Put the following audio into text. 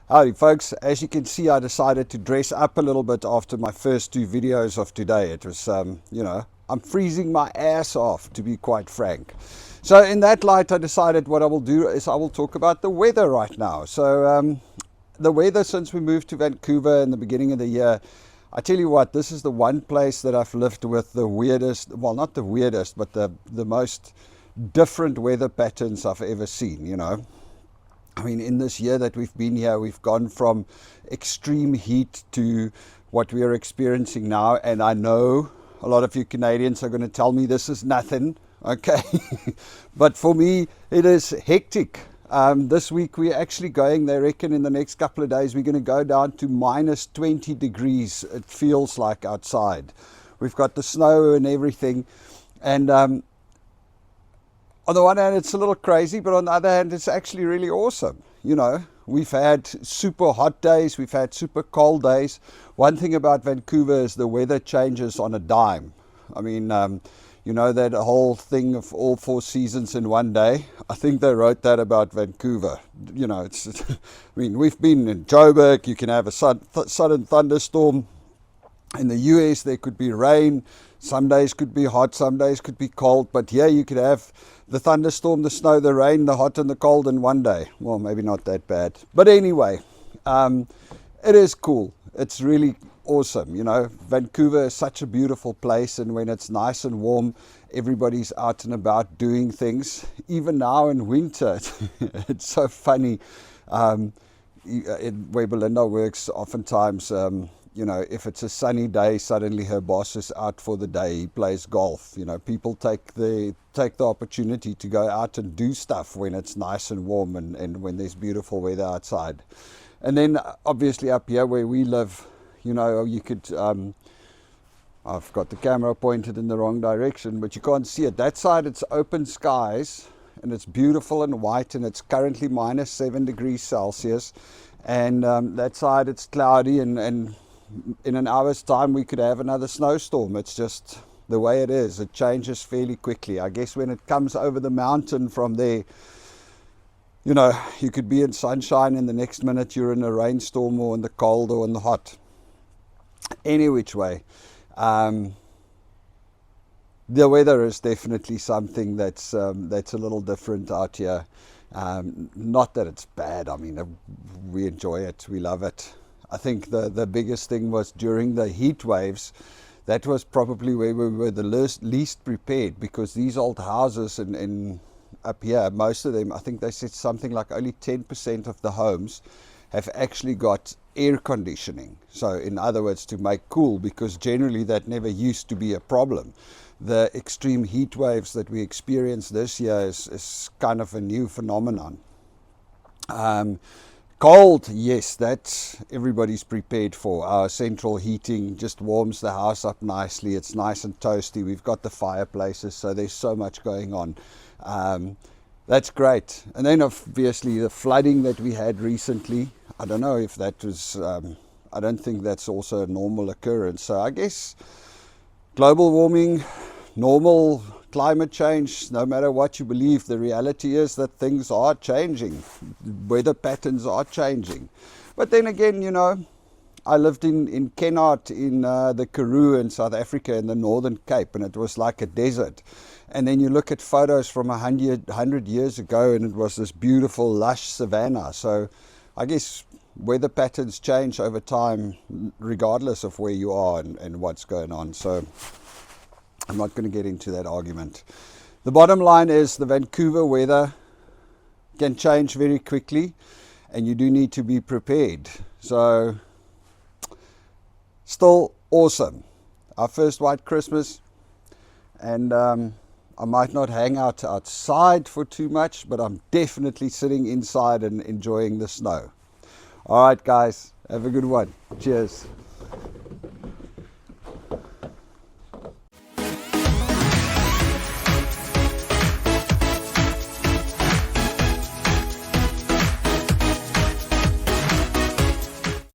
Howdy folks, as you can see I decided to dress up a little bit after my first two videos of today. It was, I'm freezing my ass off, to be quite frank. So in that light I decided what I will do is I will talk about the weather right now. So the weather since we moved to Vancouver in the beginning of the year, I tell you what, this is the one place that I've lived with the weirdest, well not the weirdest, but the most different weather patterns I've ever seen, you know. I mean, in this year that we've been here, we've gone from extreme heat to what we are experiencing now. And I know a lot of you Canadians are going to tell me this is nothing, okay? But for me, it is hectic. This week we're actually going, they reckon in the next couple of days, we're going to go down to minus 20 degrees, it feels like outside. We've got the snow and everything. And on the one hand, it's a little crazy, but on the other hand, it's actually really awesome. You know, we've had super hot days, we've had super cold days. One thing about Vancouver is the weather changes on a dime. I mean, you know, that whole thing of all four seasons in one day. I think they wrote that about Vancouver. You know, I mean, we've been in Joburg, you can have a sudden thunderstorm. In the US, there could be rain. Some days could be hot, some days could be cold. But here you could have the thunderstorm, the snow, the rain, the hot and the cold in one day. Well, maybe not that bad. But anyway, it is cool. It's really awesome. You know, Vancouver is such a beautiful place. And when it's nice and warm, everybody's out and about doing things. Even now in winter, it's so funny. Where Belinda works, oftentimes, you know, if it's a sunny day, suddenly her boss is out for the day. He plays golf. You know, people take the opportunity to go out and do stuff when it's nice and warm and when there's beautiful weather outside. And then obviously up here where we live, you know, you could, I've got the camera pointed in the wrong direction, but you can't see it. That side, it's open skies and it's beautiful and white, and it's currently minus 7 degrees Celsius. And that side, it's cloudy, and in an hour's time we could have another snowstorm. It's just the way it is. It changes fairly quickly. I guess when it comes over the mountain from there, you know, you could be in sunshine and the next minute you're in a rainstorm or in the cold or in the hot. Any which way, the weather is definitely something that's a little different out here. Not that it's bad. I mean, we enjoy it, we love it. I think the biggest thing was during the heat waves. That was probably where we were the least prepared, because these old houses in up here, most of them, I think they said something like only 10% of the homes have actually got air conditioning. So in other words, to make cool, because generally that never used to be a problem. The extreme heat waves that we experienced this year is kind of a new phenomenon. Cold, yes, that everybody's prepared for. Our central heating just warms the house up nicely. It's nice and toasty. We've got the fireplaces, so there's so much going on. That's great. And then obviously the flooding that we had recently, I don't know if that was, I don't think that's also a normal occurrence. So I guess global warming, normal climate change, no matter what you believe, the reality is that things are changing. Weather patterns are changing. But then again, you know, I lived in Kennard in the Karoo in South Africa in the Northern Cape, and it was like a desert. And then you look at photos from 100 years ago, and it was this beautiful, lush savanna. So I guess weather patterns change over time, regardless of where you are and what's going on. So I'm not going to get into that argument. The bottom line is the Vancouver weather can change very quickly, and you do need to be prepared. So still awesome. Our first white Christmas, and I might not hang out outside for too much, but I'm definitely sitting inside and enjoying the snow. All right, guys, have a good one. Cheers.